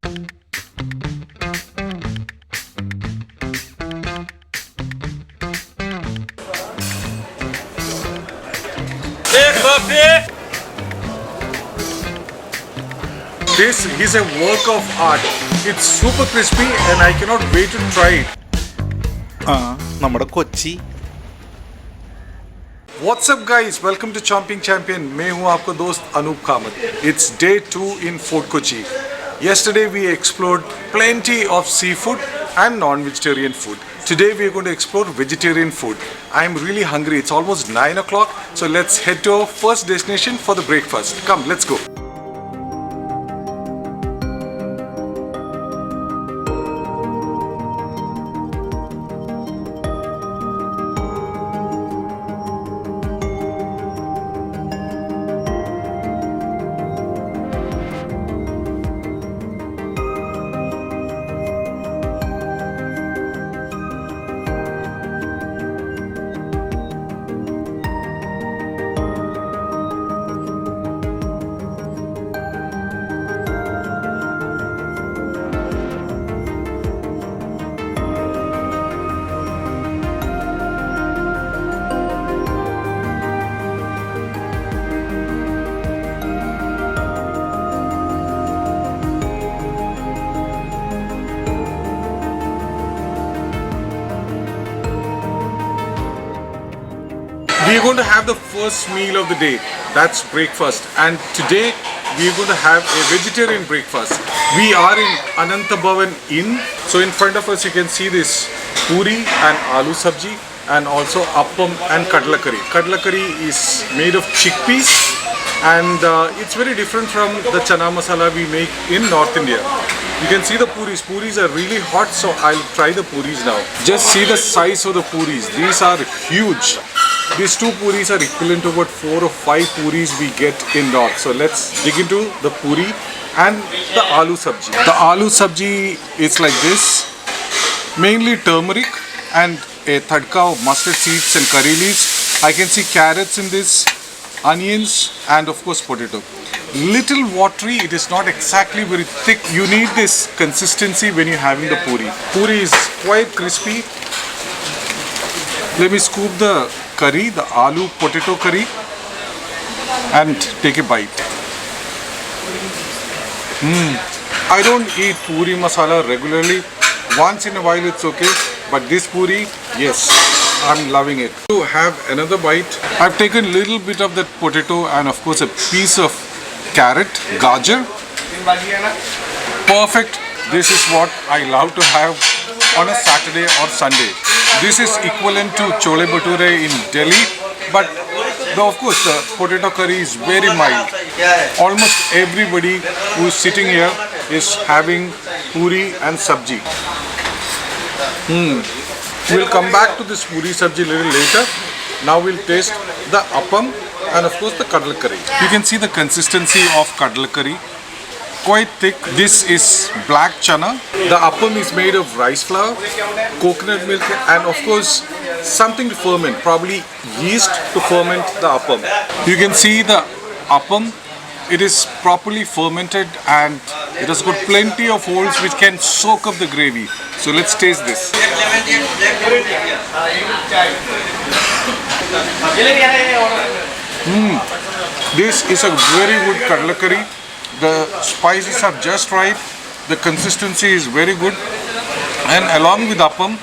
This is a work of art. It's super crispy and I cannot wait to try it. നമ്മുടെ Kochi. What's up guys? Welcome to Chomping Champion. मैं हूँ आपका दोस्त Anoop Kamat. It's day 2 in Fort Kochi. Yesterday we explored plenty of seafood and non-vegetarian food. Today we are going to explore vegetarian food. I am really hungry. It's almost 9 o'clock. So let's head to our first destination for the breakfast. Come, let's go. We are going to have the first meal of the day. That's breakfast. And today we are going to have a vegetarian breakfast. We are in Anantabhavan Inn. So in front of us you can see this Poori and aloo sabji and also Appam and kadala curry. Kadala curry is made of chickpeas and it's very different from the chana masala we make in North India. You can see the puris. Puris are really hot, so I'll try the puris now. Just see the size of the puris. These are huge. These two puris are equivalent to about 4 or 5 puris we get in North. So let's dig into the puri and the aloo sabji. The aloo sabji is like this. Mainly turmeric and a tadka of mustard seeds and curry leaves. I can see carrots in this, onions and of course potato. Little watery, it is not exactly very thick. You need this consistency when you're having the puri. Puri is quite crispy. Let me scoop the curry, the aloo potato curry and take a bite. I don't eat puri masala regularly. Once in a while it's okay, but this puri, yes, I'm loving it. To have another bite, I've taken a little bit of that potato and of course a piece of carrot, gajar. Perfect. This is what I love to have on a Saturday or Sunday. This is equivalent to chole bhature in Delhi, but of course the potato curry is very mild. Almost everybody who is sitting here is having puri and sabji. We'll come back to this puri sabji a little later. Now we'll taste the appam and of course the kadala curry. You can see the consistency of kadala curry. Quite thick. This is black chana. The appam is made of rice flour, coconut milk and of course something to ferment, probably yeast to ferment the appam. You can see the appam. It is properly fermented and it has got plenty of holes which can soak up the gravy. So let's taste this. This is a very good kadala curry. The spices are just right. The consistency is very good. And along with appam,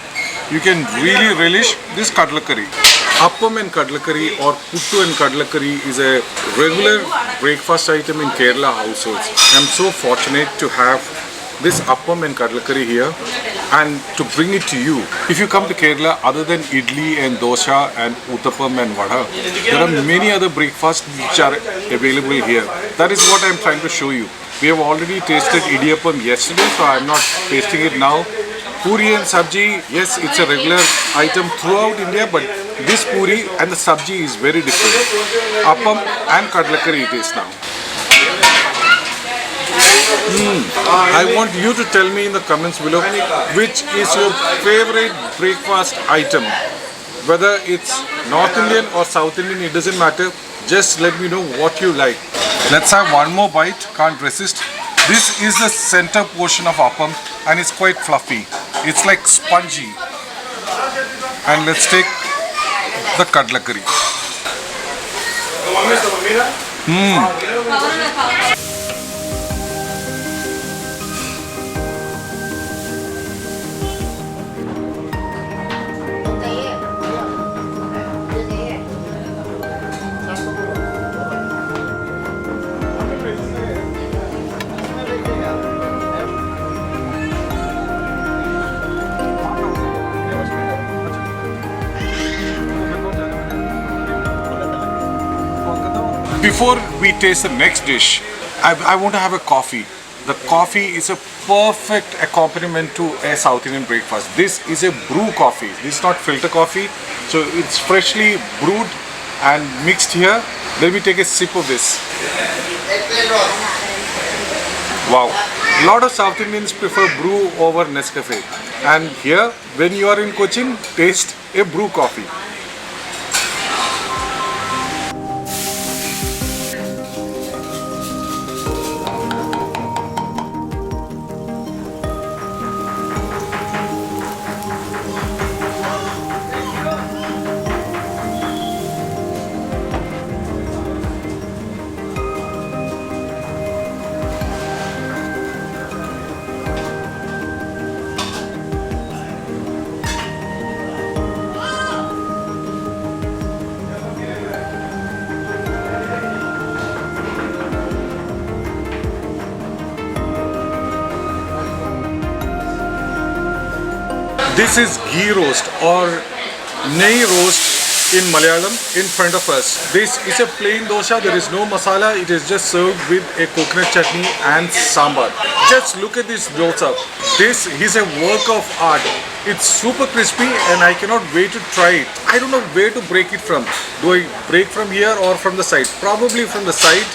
you can really relish this kadala curry. Appam and kadala curry or puttu and kadala curry is a regular breakfast item in Kerala households. I'm so fortunate to have this appam and kadala curry here and to bring it to you. If you come to Kerala, other than idli and dosa and uttapam and vada, there are many other breakfasts which are available here. That is what I'm trying to show you. We have already tasted idiyappam yesterday, so I'm not tasting it now. Puri and sabji, yes, it's a regular item throughout India, but this puri and the sabji is very different. Appam and kadala curry it is now. I want you to tell me in the comments below which is your favorite breakfast item. Whether it's North Indian or South Indian, it doesn't matter. Just let me know what you like. Let's have one more bite. Can't resist. This is the center portion of appam and it's quite fluffy. It's like spongy. And let's take the kadala curry. Before we taste the next dish, I want to have a coffee. The coffee is a perfect accompaniment to a South Indian breakfast. This is a brew coffee. This is not filter coffee. So it's freshly brewed and mixed here. Let me take a sip of this. Wow. A lot of South Indians prefer brew over Nescafe. And here, when you are in Cochin, taste a brew coffee. This is ghee roast or nehi roast in Malayalam in front of us. This is a plain dosa, there is no masala, it is just served with a coconut chutney and sambar. Just look at this dosa. This is a work of art. It's super crispy and I cannot wait to try it. I don't know where to break it from. Do I break from here or from the side? Probably from the side.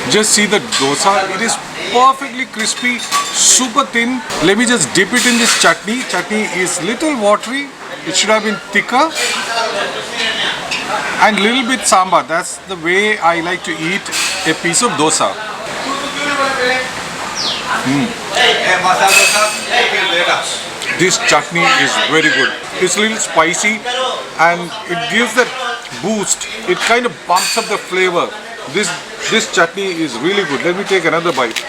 Just see the dosa, it is perfectly crispy, super thin. Let me just dip it in this chutney. Chutney is little watery, it should have been thicker. And little bit sambar, that's the way I like to eat a piece of dosa. This chutney is very good. It's a little spicy and it gives that boost. It kind of bumps up the flavor. This chutney is really good. Let me take another bite.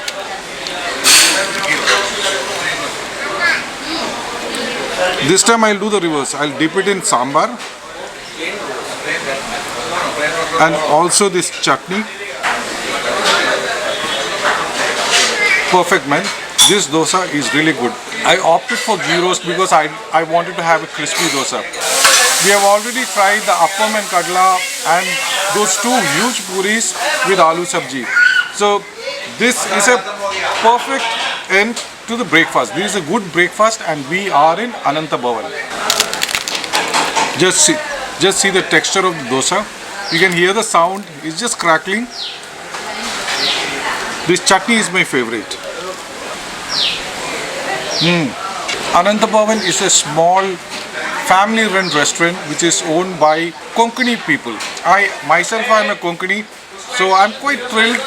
This time I'll do the reverse. I'll dip it in sambar and also this chutney. Perfect, man. This dosa is really good. I opted for ghee roast because I wanted to have a crispy dosa. We have already tried the appam and kadala and those two huge pooris with aloo sabji. So this is a perfect end to the breakfast. This is a good breakfast and we are in Anantabhavan. Just see the texture of the dosa. You can hear the sound, it's just crackling. This chutney is my favorite. Anantabhavan is a small family-run restaurant which is owned by Konkani people. I myself am a Konkani, so I'm quite thrilled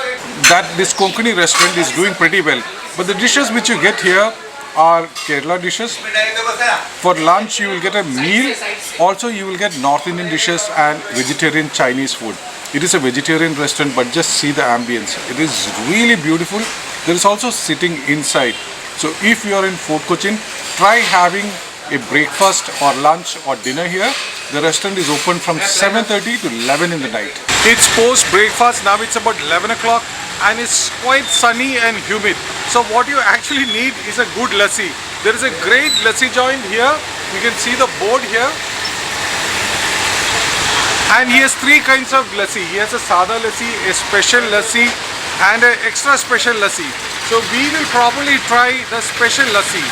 that this Konkani restaurant is doing pretty well. But the dishes which you get here are Kerala dishes. For lunch you will get a meal. Also you will get North Indian dishes and vegetarian Chinese food. It is a vegetarian restaurant, but just see the ambience. It is really beautiful. There is also sitting inside. So if you are in Fort Cochin, try having a breakfast or lunch or dinner here. The restaurant is open from 7:30 to 11 in the night. It's post breakfast, now it's about 11 o'clock and it's quite sunny and humid. So what you actually need is a good lassi. There is a great lassi joint here. You can see the board here. And he has three kinds of lassi. He has a sada lassi, a special lassi and an extra special lassi. So we will probably try the special lassi.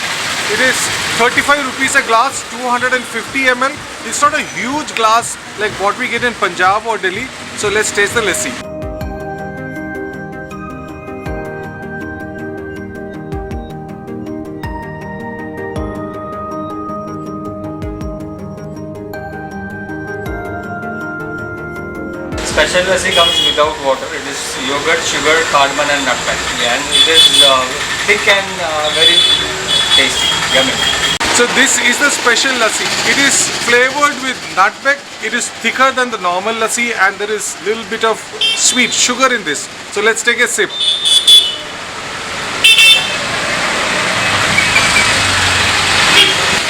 It is 35 rupees a glass, 250 ml. It's not a huge glass like what we get in Punjab or Delhi. So let's taste the lassi. Special special lassi comes without water. It is yogurt, sugar, cardamom and nutmeg. And it is thick and very tasty, yummy. So this is the special lassi. It is flavored with nutmeg. It is thicker than the normal lassi and there is little bit of sweet sugar in this. So let's take a sip.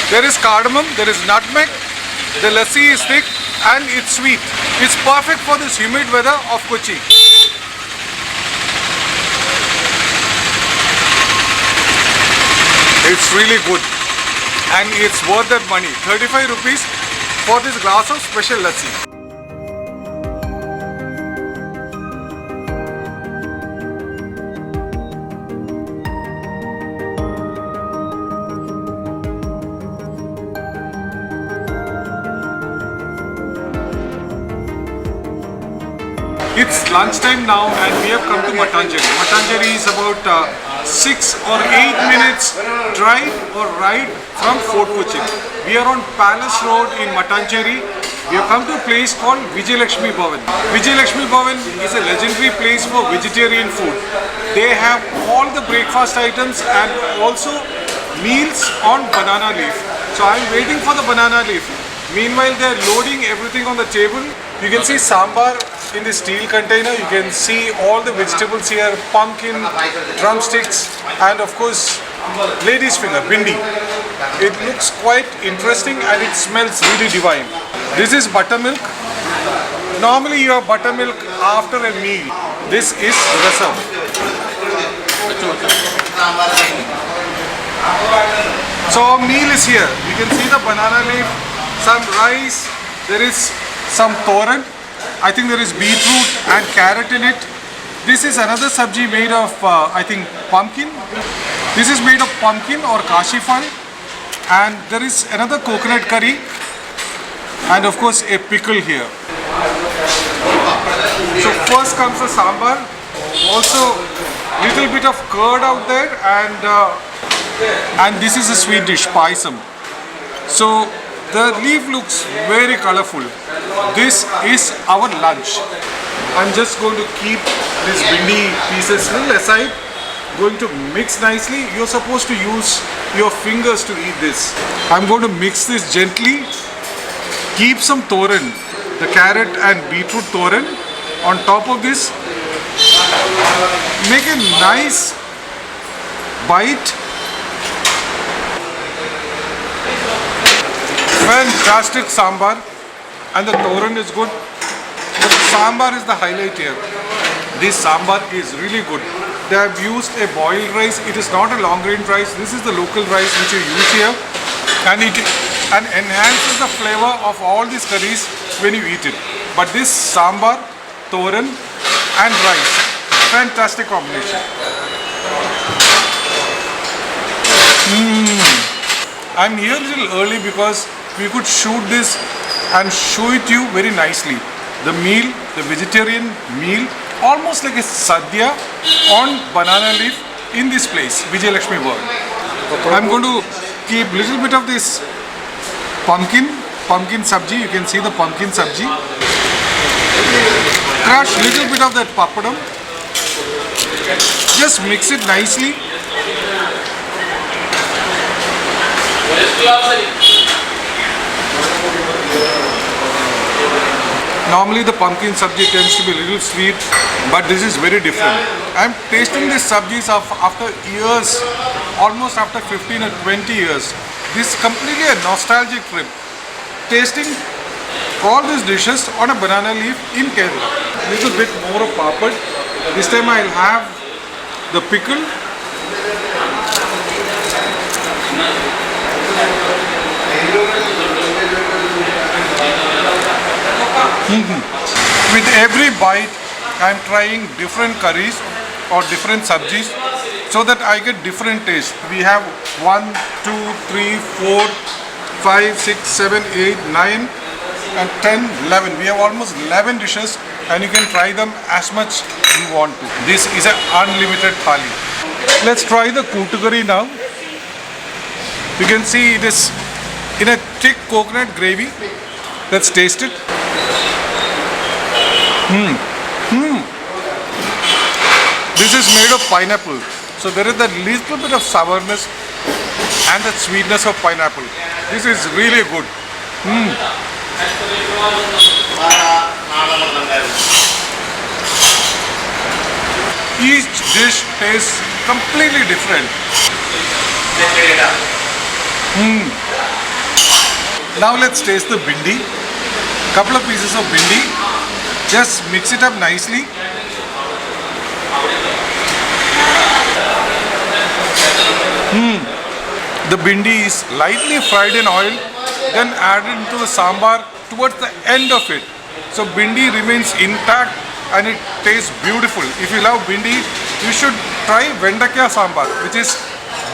There is cardamom, there is nutmeg, the lassi is thick and it's sweet. It's perfect for this humid weather of Kochi. It's really good and it's worth that money. 35 rupees for this glass of special lassi. It's lunchtime now and we have come to Mattancherry. Mattancherry is about 6 or 8 minutes drive or ride from Fort Kochi. We are on Palace Road in Mattancherry. We have come to a place called Vijayalakshmi Bhavan. Vijayalakshmi Bhavan is a legendary place for vegetarian food. They have all the breakfast items and also meals on banana leaf. So I'm waiting for the banana leaf. Meanwhile, they're loading everything on the table. You can see sambar in the steel container. You can see all the vegetables here, pumpkin, drumsticks, and of course, lady's finger, bindi. It looks quite interesting and it smells really divine. This is buttermilk. Normally, you have buttermilk after a meal. This is rasam. So our meal is here. You can see the banana leaf, some rice, there is some toran. I think there is beetroot and carrot in it. This is another sabji made of, I think, pumpkin. This is made of pumpkin or kashi fal. And there is another coconut curry. And of course, a pickle here. So first comes the sambar. Also, little bit of curd out there. And this is a sweet dish, paisam. So the leaf looks very colorful. This is our lunch. I'm just going to keep these bindi pieces little aside. Going to mix nicely. You're supposed to use your fingers to eat this. I'm going to mix this gently. Keep some toran, the carrot and beetroot toran on top of this. Make a nice bite. Fantastic sambar, and the toran is good. The sambar is the highlight here. This sambar is really good. They have used a boiled rice. It is not a long grain rice. This is the local rice which you use here, and it enhances the flavor of all these curries when you eat it. But this sambar, toran, and rice, fantastic combination. I'm here a little early because we could shoot this and show it to you very nicely. The meal, the vegetarian meal, almost like a sadhya on banana leaf in this place, Vijayalakshmi Bhavan. I'm going to keep little bit of this pumpkin sabji. You can see the pumpkin sabji. Crush little bit of that papadam. Just mix it nicely. Normally the pumpkin sabji tends to be a little sweet, but this is very different. I'm tasting these sabjis after years, almost after 15 or 20 years. This is completely a nostalgic trip. Tasting all these dishes on a banana leaf in Kerala. Little bit more of papad. This time I'll have the pickle. With every bite, I'm trying different curries or different sabjis so that I get different taste. We have 1, 2, 3, 4, 5, 6, 7, 8, 9 and 10, 11. We have almost 11 dishes and you can try them as much you want to. This is an unlimited thali. Let's try the kootu curry now. You can see it is in a thick coconut gravy. Let's taste it. This is made of pineapple. So there is that little bit of sourness and that sweetness of pineapple. This is really good. Each dish tastes completely different. Now let's taste the bindi. Couple of pieces of bindi. Just mix it up nicely. The bindi is lightly fried in oil, then added into the sambar towards the end of it. So bindi remains intact and it tastes beautiful. If you love bindi, you should try vendakya sambar, which is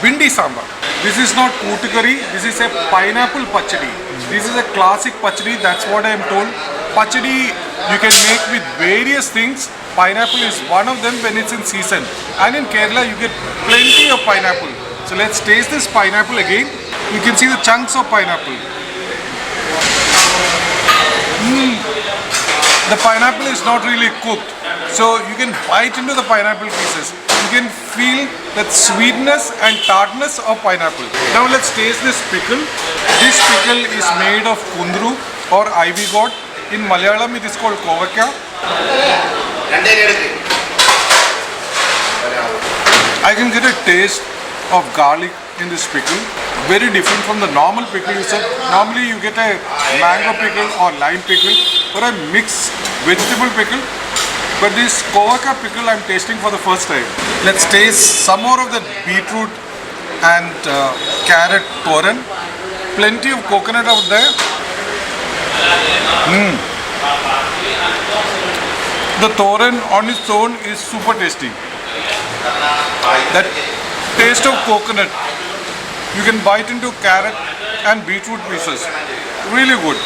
bindi sambar. This is not kootu curry, this is a pineapple pachadi. This is a classic pachadi, that's what I am told. Pachadi you can make with various things. Pineapple is one of them when it's in season. And in Kerala you get plenty of pineapple. So let's taste this pineapple again. You can see the chunks of pineapple. The pineapple is not really cooked. So you can bite into the pineapple pieces. You can feel that sweetness and tartness of pineapple. Now let's taste this pickle. This pickle is made of kundru or ivy gourd. In Malayalam it is called kovakya. I can get a taste of garlic in this pickle. Very different from the normal pickle you said. Normally you get a mango pickle or lime pickle or a mixed vegetable pickle. But this kovaka pickle I'm tasting for the first time. Let's taste some more of the beetroot and carrot toran. Plenty of coconut out there. The toran on its own is super tasty. That taste of coconut, you can bite into carrot and beetroot pieces. Really good.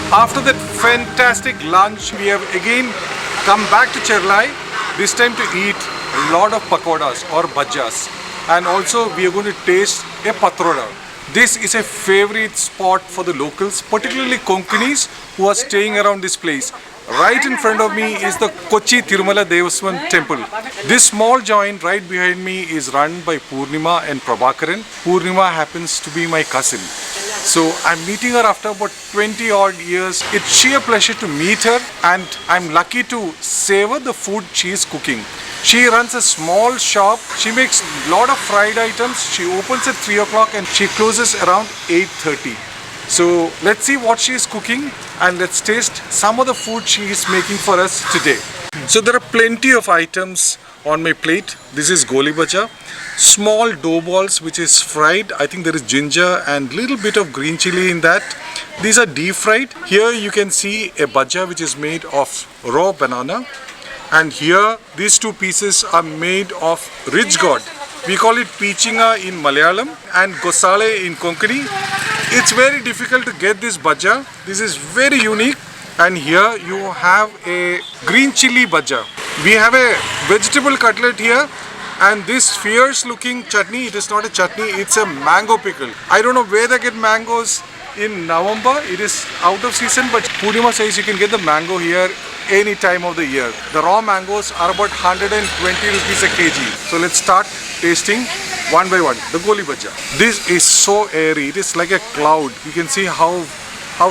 After that fantastic lunch, we have again come back to Cherlai, this time to eat a lot of pakodas or bhajas. And also we are going to taste a patroda. This is a favorite spot for the locals, particularly Konkanis who are staying around this place. Right in front of me is the Kochi Tirumala Devaswan temple. This small joint right behind me is run by Purnima and Prabhakaran. Purnima happens to be my cousin. So I'm meeting her after about 20 odd years. It's sheer pleasure to meet her and I'm lucky to savor the food she is cooking. She runs a small shop. She makes a lot of fried items. She opens at 3 o'clock and she closes around 8:30. So let's see what she is cooking and let's taste some of the food she is making for us today. So there are plenty of items on my plate. This is goli bhaja. Small dough balls which is fried. I think there is ginger and little bit of green chili in that. These are deep fried. Here you can see a bhaja which is made of raw banana. And here these two pieces are made of ridge gourd. We call it pichinga in Malayalam and gosale in Konkani. It's very difficult to get this bhaja. This is very unique. And here you have a green chili bhaja. We have a vegetable cutlet here. And this fierce looking chutney, it is not a chutney, it's a mango pickle. I don't know where they get mangoes in November. It is out of season, but Purnima says you can get the mango here any time of the year. The raw mangoes are about 120 rupees a kg. So let's start tasting one by one. The goli bhaja. This is so airy. It is like a cloud. You can see how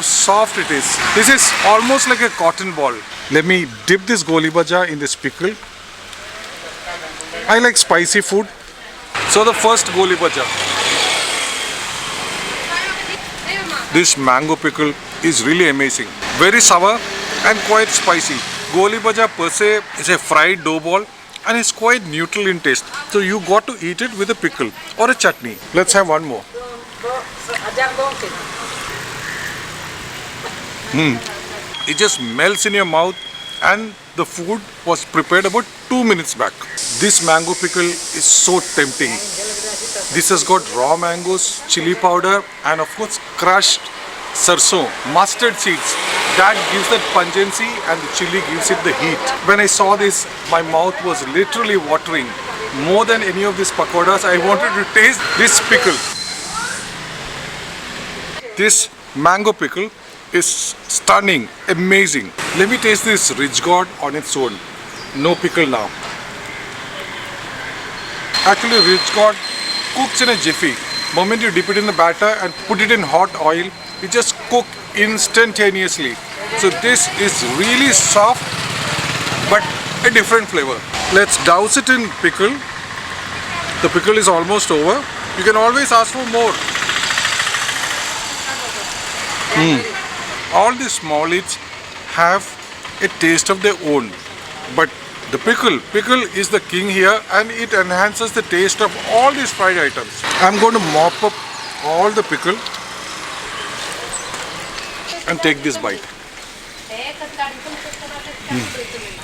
soft it is. This is almost like a cotton ball. Let me dip this goli bhaja in this pickle. I like spicy food. So the first goli bhaja. This mango pickle is really amazing. Very sour and quite spicy. Goli bhaja per se is a fried dough ball and it's quite neutral in taste. So you got to eat it with a pickle or a chutney. Let's have one more. It just melts in your mouth, and the food was prepared about 2 minutes back. This mango pickle is so tempting. This has got raw mangoes, chili powder, and of course crushed sarson, mustard seeds. That gives that pungency and the chili gives it the heat. When I saw this, my mouth was literally watering. More than any of these pakoras, I wanted to taste this pickle. This mango pickle is stunning, amazing. Let me taste this rich gourd on its own. No pickle now. Actually, rich gourd cooks in a jiffy. The moment you dip it in the batter and put it in hot oil, it just cooks instantaneously. So this is really soft but a different flavor. Let's douse it in pickle. The pickle is almost over. You can always ask for more. All these small eats have a taste of their own, but the pickle is the king here, and it enhances the taste of all these fried items. I'm going to mop up all the pickle and take this bite.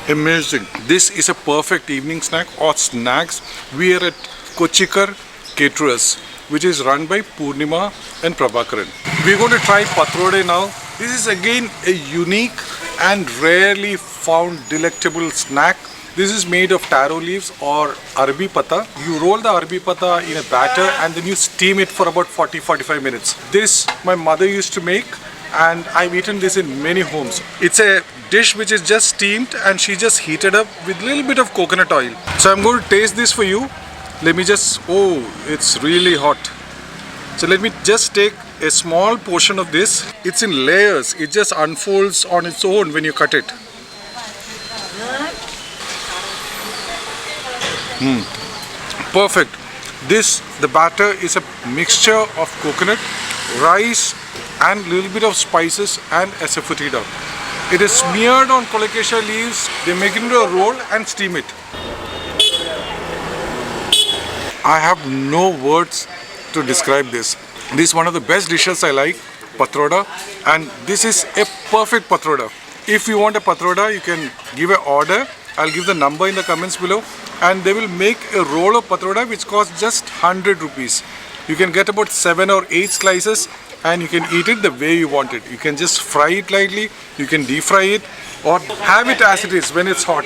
Amazing. This is a perfect evening snack or snacks. We are at Kochikar Caterers, which is run by Purnima and Prabhakaran. We're going to try patrode now. This is again a unique and rarely found delectable snack. This is made of taro leaves or arbi pata. You roll the arbi pata in a batter and then you steam it for about 40-45 minutes. This my mother used to make, and I've eaten this in many homes. It's a dish which is just steamed and she just heated up with a little bit of coconut oil. So I'm going to taste this for you. Let me just, oh, it's really hot. So let me just take a small portion of this. It's in layers. It just unfolds on its own when you cut it. Perfect. The batter is a mixture of coconut, rice and little bit of spices and asafoetida. It is smeared on colocasia leaves. They make it into a roll and steam it. I have no words to describe this. This is one of the best dishes I like, patroda, and this is a perfect patroda. If you want a patroda, you can give an order. I'll give the number in the comments below, and they will make a roll of patroda which costs just 100 rupees. You can get about 7 or 8 slices and you can eat it the way you want it. You can just fry it lightly, you can deep fry it, or have it as it is when it's hot.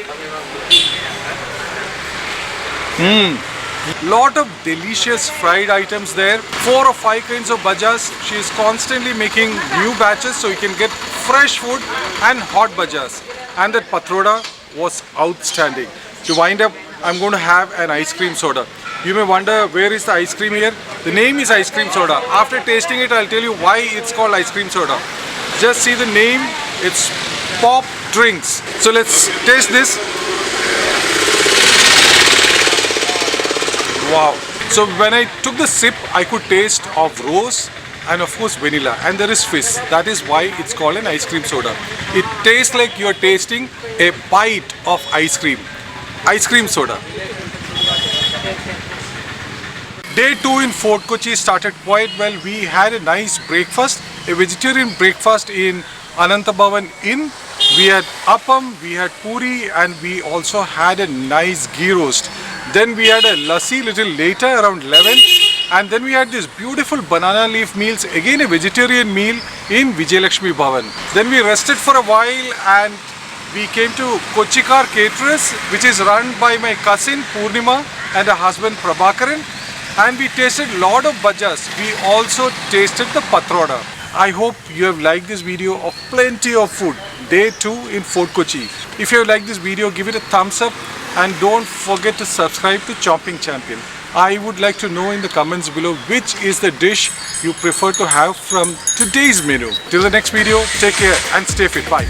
Lot of delicious fried items there. 4 or 5 kinds of bhajas. She is constantly making new batches so you can get fresh food and hot bhajas. And that patroda was outstanding. To wind up, I'm going to have an ice cream soda. You may wonder, where is the ice cream here? The name is ice cream soda. After tasting it, I'll tell you why it's called ice cream soda. Just see the name, it's pop drinks. So let's taste this. Wow. So when I took the sip, I could taste of rose and of course vanilla, and there is fizz. That is why it's called an ice cream soda. It tastes like you're tasting a bite of ice cream. Ice cream soda. Day 2 in Fort Kochi started quite well. We had a nice breakfast, a vegetarian breakfast in Anantabhavan Inn. We had Appam, we had Poori, and we also had a nice ghee roast. Then we had a lassi little later around 11, and then we had this beautiful banana leaf meals, again a vegetarian meal in Vijayalakshmi Bhavan. Then we rested for a while and we came to Kochikar Caterers, which is run by my cousin Purnima and her husband Prabhakaran, and we tasted a lot of bhajas. We also tasted the patroda. I hope you have liked this video of plenty of food. Day 2 in Fort Kochi. If you have liked this video, give it a thumbs up and don't forget to subscribe to Chomping Champion. I would like to know in the comments below which is the dish you prefer to have from today's menu. Till the next video, take care and stay fit. Bye.